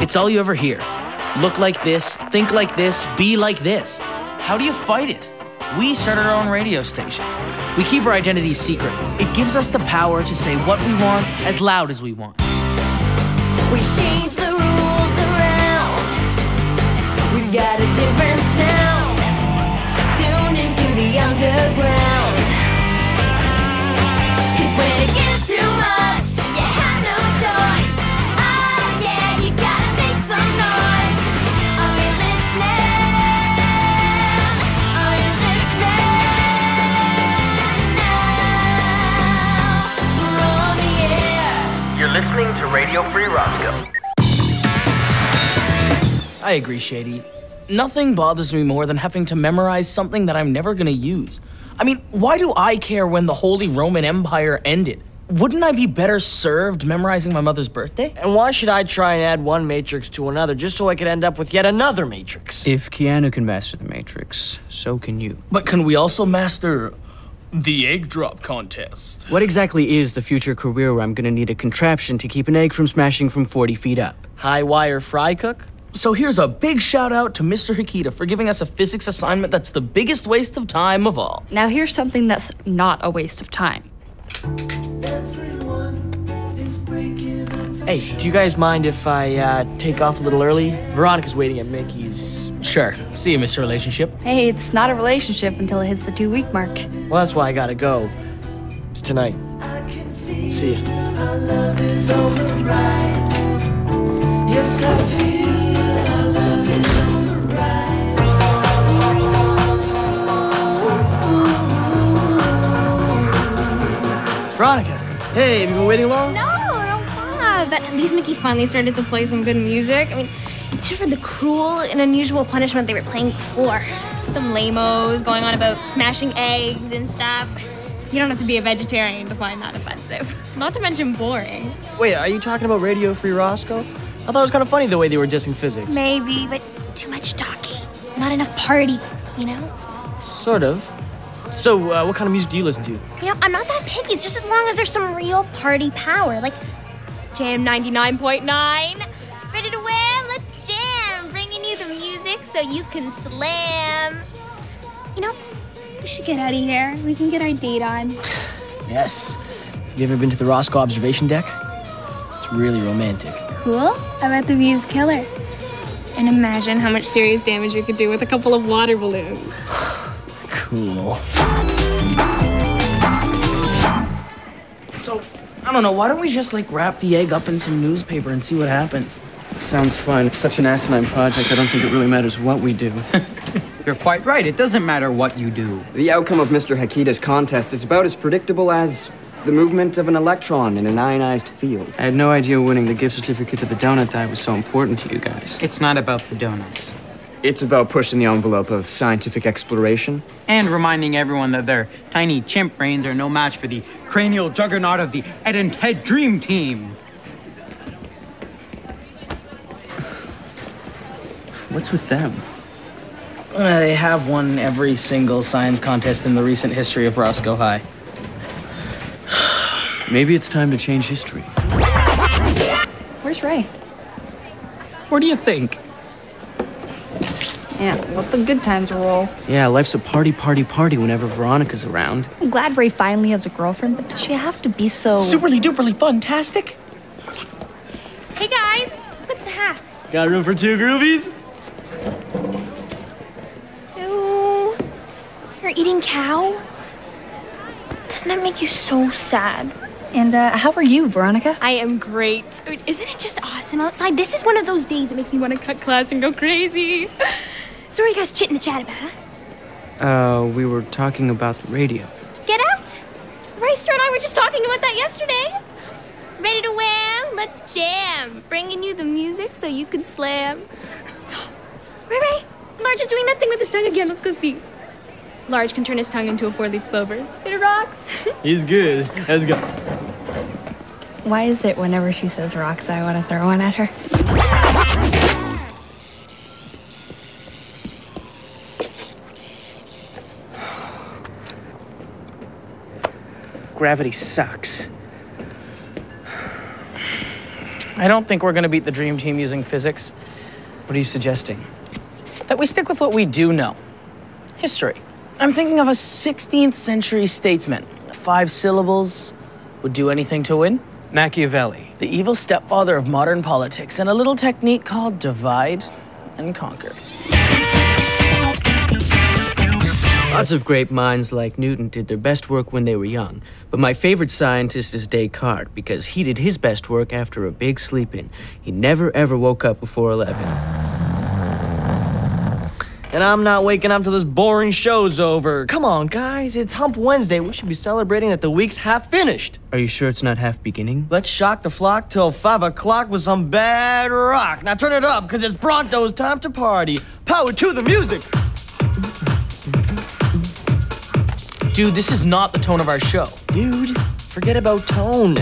It's all you ever hear. Look like this, think like this, be like this. How do you fight it? We started our own radio station. We keep our identities secret. It gives us the power to say what we want as loud as we want. We change the rules around. We've got a different sound. Tuned into the underground. 'Cause when it gets too much, you have no choice. Oh yeah, you gotta make some noise. Are you listening? Are you listening? Now we're on the air. You're listening to Radio Free Roscoe. I agree, Shady. Nothing bothers me more than having to memorize something that I'm never gonna use. I mean, why do I care when the Holy Roman Empire ended? Wouldn't I be better served memorizing my mother's birthday? And why should I try and add one matrix to another just so I could end up with yet another matrix? If Keanu can master the Matrix, so can you. But can we also master the egg drop contest? What exactly is the future career where I'm gonna need a contraption to keep an egg from smashing from 40 feet up? High wire fry cook? So here's a big shout out to Mr. Hikita for giving us a physics assignment that's the biggest waste of time of all. Now here's something that's not a waste of time. Hey, do you guys mind if I take off a little early? Veronica's waiting at Mickey's. Sure. See you, Mr. Relationship. Hey, it's not a relationship until it hits the 2-week mark. Well, that's why I gotta go. It's tonight. See ya. Veronica, hey, have you been waiting long? No, but at least Mickey finally started to play some good music. I mean, except for the cruel and unusual punishment they were playing before. Some lame-os going on about smashing eggs and stuff. You don't have to be a vegetarian to find that offensive. Not to mention boring. Wait, are you talking about Radio Free Roscoe? I thought it was kind of funny the way they were dissing physics. Maybe, but too much talking. Not enough party, you know? Sort of. So, what kind of music do you listen to? You know, I'm not that picky. It's just as long as there's some real party power. Like Jam 99.9. Ready to wham? Let's jam. Bringing you the music so you can slam. You know, we should get out of here. We can get our date on. Yes. Have you ever been to the Roscoe observation deck? It's really romantic. Cool. I bet the view's killer. And imagine how much serious damage you could do with a couple of water balloons. Cool. So, I don't know, why don't we just, wrap the egg up in some newspaper and see what happens? Sounds fun. It's such an asinine project, I don't think it really matters what we do. You're quite right. It doesn't matter what you do. The outcome of Mr. Hikita's contest is about as predictable as the movement of an electron in an ionized field. I had no idea winning the gift certificate to the donut dive was so important to you guys. It's not about the donuts. It's about pushing the envelope of scientific exploration. And reminding everyone that their tiny chimp brains are no match for the cranial juggernaut of the Ed and Ted Dream Team. What's with them? They have won every single science contest in the recent history of Roscoe High. Maybe it's time to change history. Where's Ray? What do you think? Yeah, let the good times roll. Yeah, life's a party whenever Veronica's around. I'm glad Ray finally has a girlfriend, but does she have to be so... Superly duperly fantastic? Hey guys, what's the haps? Got room for 2 groovies? Ew. You're eating cow? Doesn't that make you so sad? And how are you, Veronica? I am great. Isn't it just awesome outside? This is one of those days that makes me want to cut class and go crazy. So what are you guys chitting the chat about, huh? We were talking about the radio. Get out! Reister and I were just talking about that yesterday. Ready to wham? Let's jam. Bringing you the music so you can slam. Ray, Large is doing that thing with his tongue again. Let's go see. Large can turn his tongue into a 4-leaf clover. It rocks. He's good. Let's go. Why is it whenever she says rocks, I want to throw one at her? Gravity sucks. I don't think we're gonna beat the dream team using physics. What are you suggesting? That we stick with what we do know. History. I'm thinking of a 16th century statesman. 5 syllables. Would do anything to win. Machiavelli. The evil stepfather of modern politics and a little technique called divide and conquer. Lots of great minds like Newton did their best work when they were young, but my favorite scientist is Descartes because he did his best work after a big sleep-in. He never ever woke up before 11. And I'm not waking up till this boring show's over. Come on, guys, it's Hump Wednesday. We should be celebrating that the week's half finished. Are you sure it's not half beginning? Let's shock the flock till 5 o'clock with some bad rock. Now turn it up, because it's Bronto's time to party. Power to the music. Dude, this is not the tone of our show. Dude, forget about tone.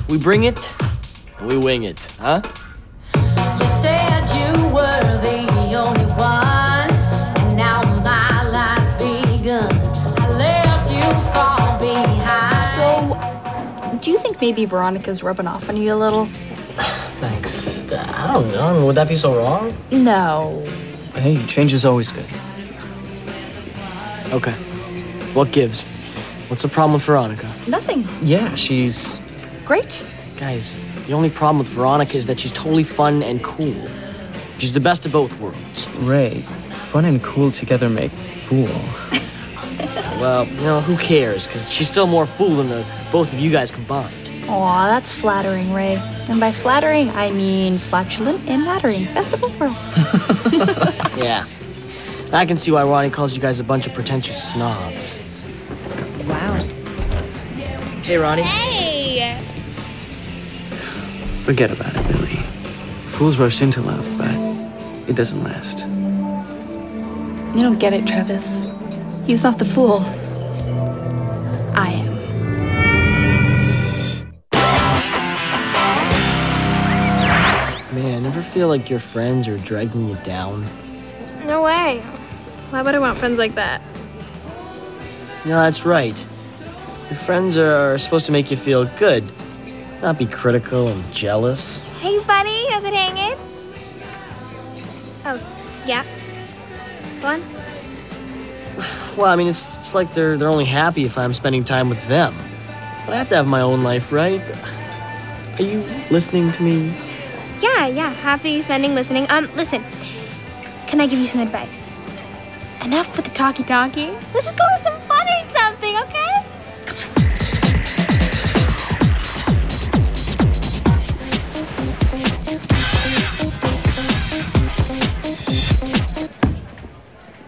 We bring it, and we wing it, huh? You said you were the only one, and now my life's begun. I left you far behind. So, do you think maybe Veronica's rubbing off on you a little? Thanks. I don't know. Would that be so wrong? No. Hey, change is always good. Okay. What gives? What's the problem with Veronica? Nothing. Yeah, she's... Great. Guys, the only problem with Veronica is that she's totally fun and cool. She's the best of both worlds. Ray, fun and cool together make fool. Well, who cares? Because she's still more fool than the both of you guys combined. Aw, that's flattering, Ray. And by flattering, I mean flatulent and mattering. Best of both worlds. Yeah. I can see why Ronnie calls you guys a bunch of pretentious snobs. Wow. Hey, Ronnie. Hey! Forget about it, Billy. Fools rush into love, but it doesn't last. You don't get it, Travis. He's not the fool. I am. Man, ever feel like your friends are dragging you down? No way. Why would I want friends like that? That's right. Your friends are supposed to make you feel good, not be critical and jealous. Hey, buddy, how's it hanging? Oh, yeah. Fun? Well, I mean, it's like they're only happy if I'm spending time with them. But I have to have my own life, right? Are you listening to me? Yeah, happy spending listening. Listen, can I give you some advice? Enough with the talkie-talkie. Let's just go have some fun or something, okay? Come on.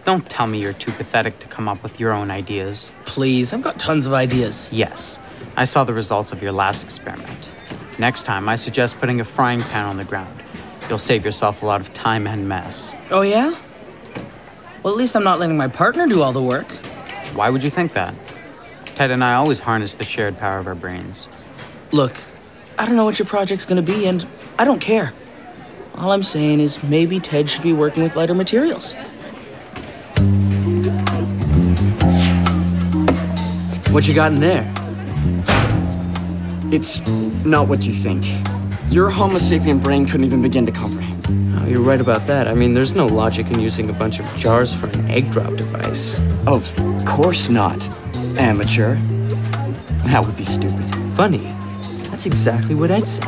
Don't tell me you're too pathetic to come up with your own ideas. Please, I've got tons of ideas. Yes, I saw the results of your last experiment. Next time, I suggest putting a frying pan on the ground. You'll save yourself a lot of time and mess. Oh, yeah? Well, at least I'm not letting my partner do all the work. Why would you think that? Ted and I always harness the shared power of our brains. Look, I don't know what your project's gonna be, and I don't care. All I'm saying is maybe Ted should be working with lighter materials. What you got in there? It's not what you think. Your Homo sapien brain couldn't even begin to comprehend. Oh, you're right about that. I mean, there's no logic in using a bunch of jars for an egg drop device. Of course not. Amateur. That would be stupid. Funny. That's exactly what I'd say.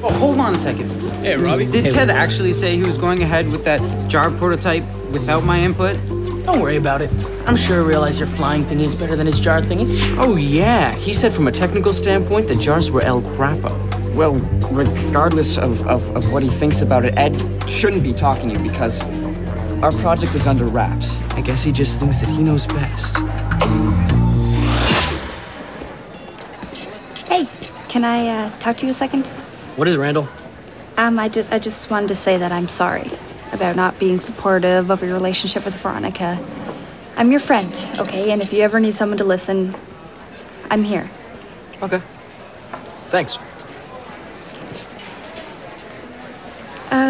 Oh, hold on a second. Hey, Robbie. Did Ted actually say he was going ahead with that jar prototype without my input? Don't worry about it. I'm sure he realized your flying thingy is better than his jar thingy. Oh, yeah. He said from a technical standpoint, the jars were El Crapo. Well, regardless of what he thinks about it, Ed shouldn't be talking to you because our project is under wraps. I guess he just thinks that he knows best. Hey, can I talk to you a second? What is Randall? I just wanted to say that I'm sorry about not being supportive of your relationship with Veronica. I'm your friend, okay? And if you ever need someone to listen, I'm here. Okay. Thanks.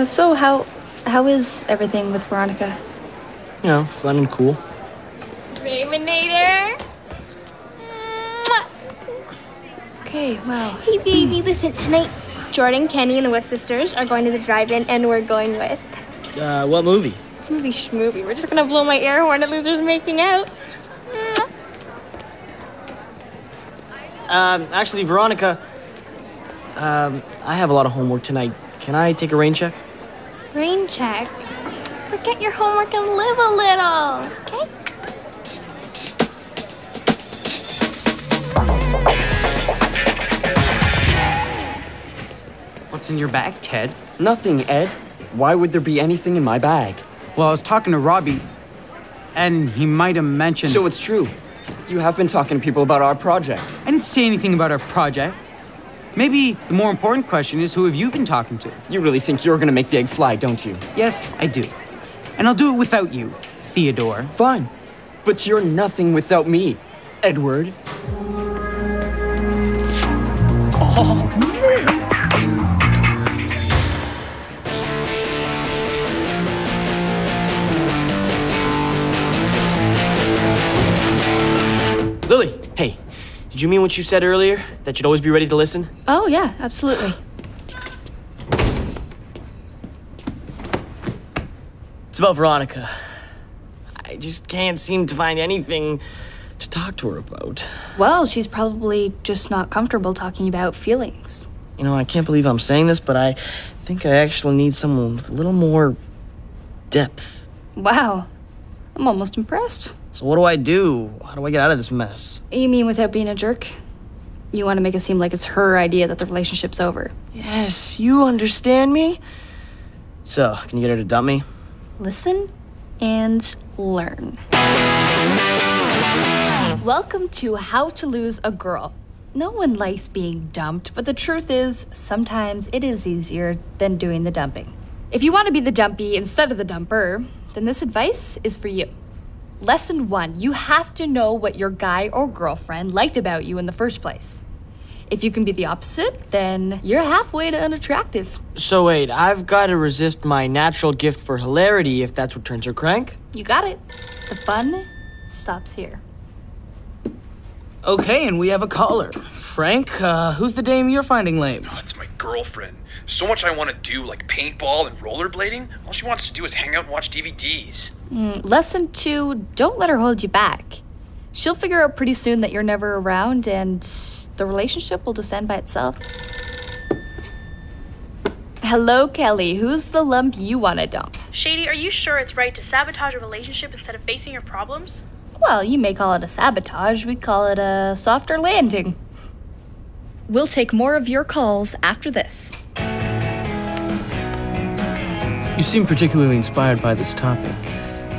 So how is everything with Veronica? Fun and cool. Raymonator. Okay, well. Hey, baby, listen, tonight Jordan, Kenny, and the West sisters are going to the drive-in, and we're going with What movie? movie schmovie. We're just gonna blow my air horn at losers making out. Actually, Veronica, I have a lot of homework tonight. Can I take a rain check? Rain check. Forget your homework and live a little, okay? What's in your bag, Ted? Nothing, Ed. Why would there be anything in my bag? Well, I was talking to Robbie, and he might have mentioned... So it's true. You have been talking to people about our project. I didn't say anything about our project. Maybe the more important question is, who have you been talking to? You really think you're gonna make the egg fly, don't you? Yes, I do. And I'll do it without you, Theodore. Fine. But you're nothing without me, Edward. Lily, hey, did you mean what you said earlier? That you'd always be ready to listen? Oh, yeah, absolutely. It's about Veronica. I just can't seem to find anything to talk to her about. Well, she's probably just not comfortable talking about feelings. You know, I can't believe I'm saying this, but I think I actually need someone with a little more depth. Wow, I'm almost impressed. So what do I do? How do I get out of this mess? You mean without being a jerk? You want to make it seem like it's her idea that the relationship's over. Yes, you understand me? So, can you get her to dump me? Listen and learn. Welcome to How to Lose a Girl. No one likes being dumped, but the truth is, sometimes it is easier than doing the dumping. If you want to be the dumpy instead of the dumper, then this advice is for you. Lesson 1, you have to know what your guy or girlfriend liked about you in the first place. If you can be the opposite, then you're halfway to unattractive. So wait, I've got to resist my natural gift for hilarity if that's what turns her crank? You got it. The fun stops here. Okay, and we have a caller. Frank, who's the dame you're finding lame? Oh, it's my girlfriend. So much I want to do, like paintball and rollerblading. All she wants to do is hang out and watch DVDs. Lesson 2, don't let her hold you back. She'll figure out pretty soon that you're never around and the relationship will just end by itself. Hello, Kelly. Who's the lump you want to dump? Shady, are you sure it's right to sabotage a relationship instead of facing your problems? Well, you may call it a sabotage. We call it a softer landing. We'll take more of your calls after this. You seem particularly inspired by this topic.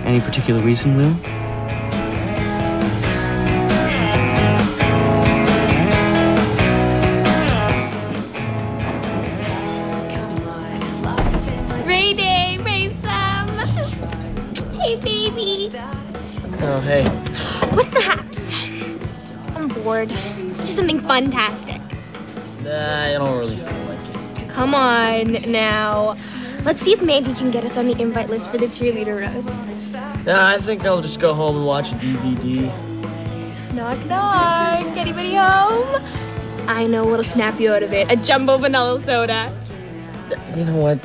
Any particular reason, Lou? Ray Day, Ray Sam. Hey, baby. Oh, hey. What's the haps? I'm bored. Let's do something fantastic. I don't really feel like it. Come on now. Let's see if Mandy can get us on the invite list for the cheerleader roast. Yeah, I think I'll just go home and watch a DVD. Knock, knock. Anybody home? I know what'll snap you out of it. A jumbo vanilla soda. You know what?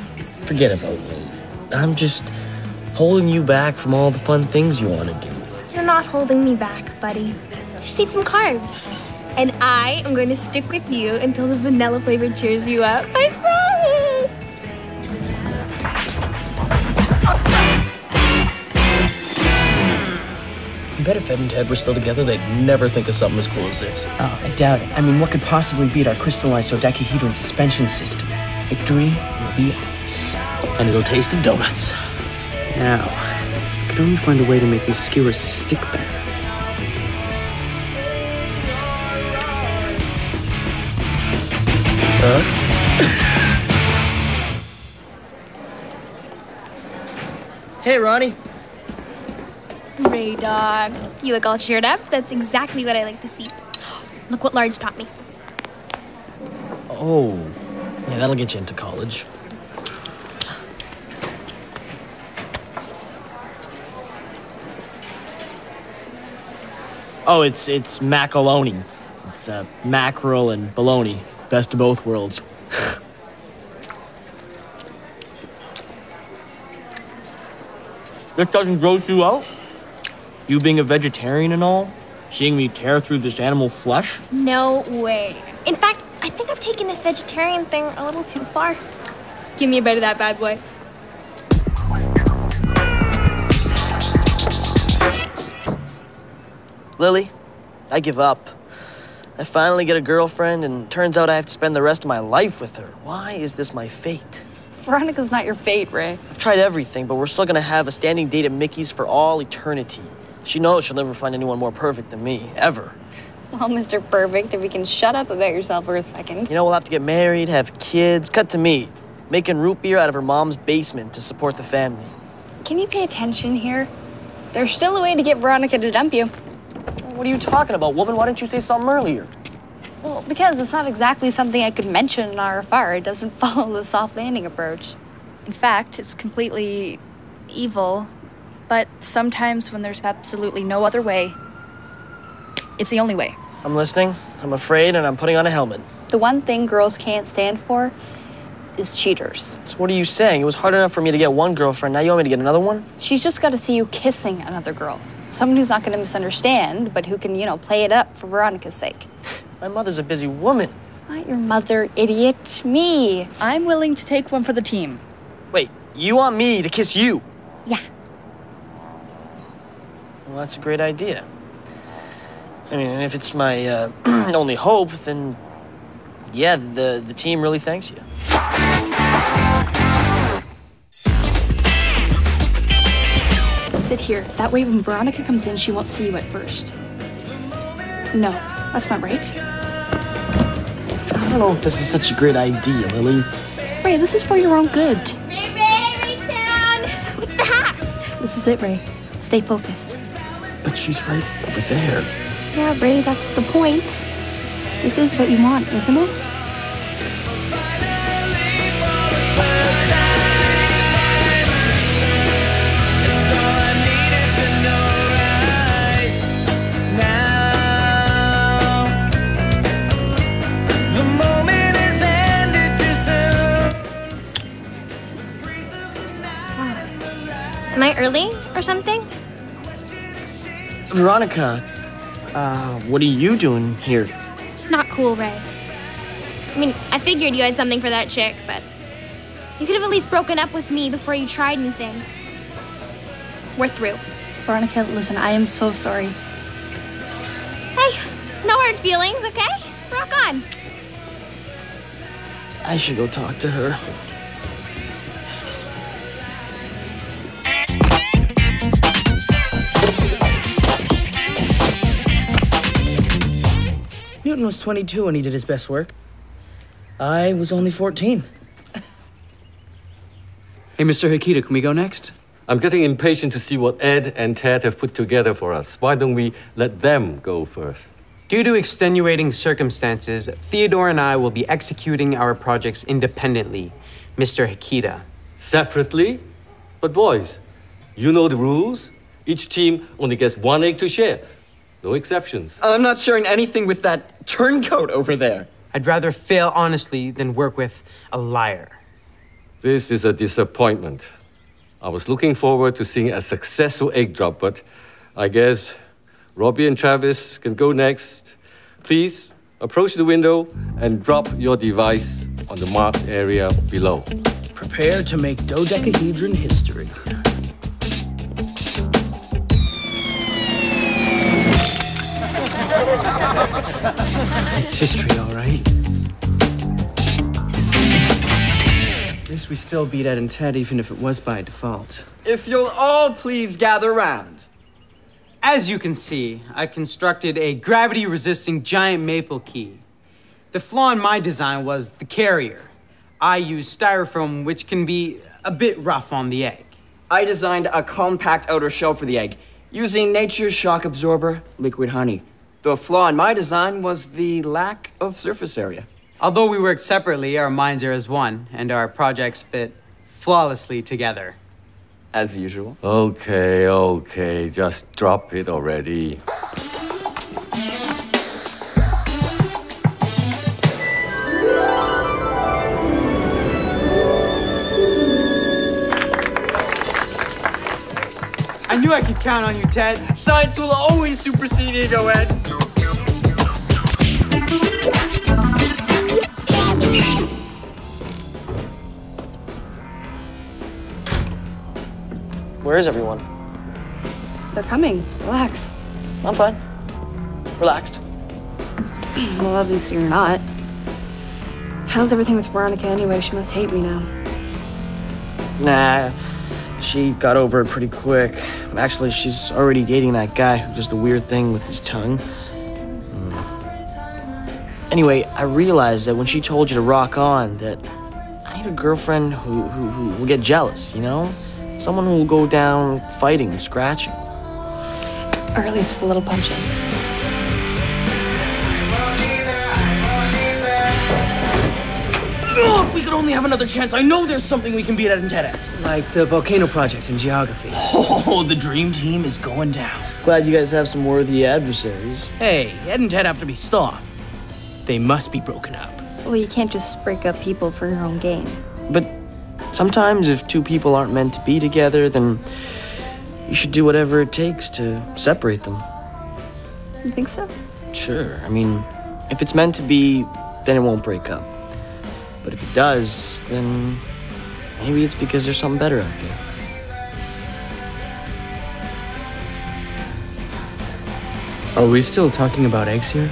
Forget about me. I'm just holding you back from all the fun things you want to do. You're not holding me back, buddy. Just need some carbs. And I am going to stick with you until the vanilla flavor cheers you up. I promise. I bet if Ed and Ted were still together, they'd never think of something as cool as this. Oh, I doubt it. I mean, what could possibly beat our crystallized dodecahedron suspension system? Victory will be ours. And it'll taste of donuts. Now, I could only find a way to make these skewers stick better. Hey, Ronnie. Ray dog. You look all cheered up. That's exactly what I like to see. Look what Large taught me. Oh, yeah, that'll get you into college. Oh, it's macaroni. It's mackerel and bologna. Best of both worlds. This doesn't gross you out? You being a vegetarian and all? Seeing me tear through this animal flesh? No way. In fact, I think I've taken this vegetarian thing a little too far. Give me a bite of that bad boy. Lily, I give up. I finally get a girlfriend, and turns out I have to spend the rest of my life with her. Why is this my fate? Veronica's not your fate, Ray. I've tried everything, but we're still gonna have a standing date at Mickey's for all eternity. She knows she'll never find anyone more perfect than me, ever. Well, Mr. Perfect, if you can shut up about yourself for a second. You know, we'll have to get married, have kids. Cut to me, making root beer out of her mom's basement to support the family. Can you pay attention here? There's still a way to get Veronica to dump you. What are you talking about, woman? Why didn't you say something earlier? Well, because it's not exactly something I could mention in RFR. It doesn't follow the soft landing approach. In fact, it's completely evil. But sometimes when there's absolutely no other way, it's the only way. I'm listening, I'm afraid, and I'm putting on a helmet. The one thing girls can't stand for is cheaters. So what are you saying? It was hard enough for me to get one girlfriend, now you want me to get another one? She's just got to see you kissing another girl. Someone who's not going to misunderstand, but who can, play it up for Veronica's sake. My mother's a busy woman. Not your mother, idiot. Me. I'm willing to take one for the team. Wait, you want me to kiss you? Yeah. Well, that's a great idea. I mean, and if it's my only hope, then yeah, the team really thanks you. Sit here. That way when Veronica comes in, she won't see you at first. No, that's not right. I don't know if this is such a great idea, Lily. Ray, this is for your own good. Ray, Raytown! What's the haps? This is it, Ray. Stay focused. But she's right over there. Yeah, Ray, that's the point. This is what you want, isn't it? Am I early or something? Veronica, what are you doing here? Not cool, Ray. I mean, I figured you had something for that chick, but you could have at least broken up with me before you tried anything. We're through. Veronica, listen, I am so sorry. Hey, no hard feelings, okay? Rock on. I should go talk to her. Newton was 22 when he did his best work. I was only 14. Hey, Mr. Hikita, can we go next? I'm getting impatient to see what Ed and Ted have put together for us. Why don't we let them go first? Due to extenuating circumstances, Theodore and I will be executing our projects independently, Mr. Hikita. Separately? But boys, you know the rules. Each team only gets one egg to share. No exceptions. I'm not sharing anything with that turncoat over there. I'd rather fail honestly than work with a liar. This is a disappointment. I was looking forward to seeing a successful egg drop, but I guess Robbie and Travis can go next. Please approach the window and drop your device on the marked area below. Prepare to make dodecahedron history. It's history, all right. At least we still beat Ed and Ted, even if it was by default. If you'll all please gather round. As you can see, I constructed a gravity-resisting giant maple key. The flaw in my design was the carrier. I used styrofoam, which can be a bit rough on the egg. I designed a compact outer shell for the egg, using nature's shock absorber, liquid honey. The flaw in my design was the lack of surface area. Although we work separately, our minds are as one, and our projects fit flawlessly together. As usual. Okay, just drop it already. knew I could count on you, Ted. Science will always supersede ego, Ed. Where is everyone? They're coming. Relax. I'm fine. Relaxed. Well, at least you're not. How's everything with Veronica anyway? She must hate me now. Nah, she got over it pretty quick. Actually, she's already dating that guy who does the weird thing with his tongue. Anyway, I realized that when she told you to rock on, that I need a girlfriend who will get jealous, you know? Someone who will go down fighting and scratching. Or at least a little punching. Oh, if we could only have another chance, I know there's something we can beat Ed and Ted at. Like the volcano project in geography. Oh, the dream team is going down. Glad you guys have some worthy adversaries. Hey, Ed and Ted have to be stopped. They must be broken up. Well, you can't just break up people for your own gain. But sometimes if two people aren't meant to be together, then you should do whatever it takes to separate them. You think so? Sure. I mean, if it's meant to be, then it won't break up. But if it does, then maybe it's because there's something better out there. Are we still talking about eggs here?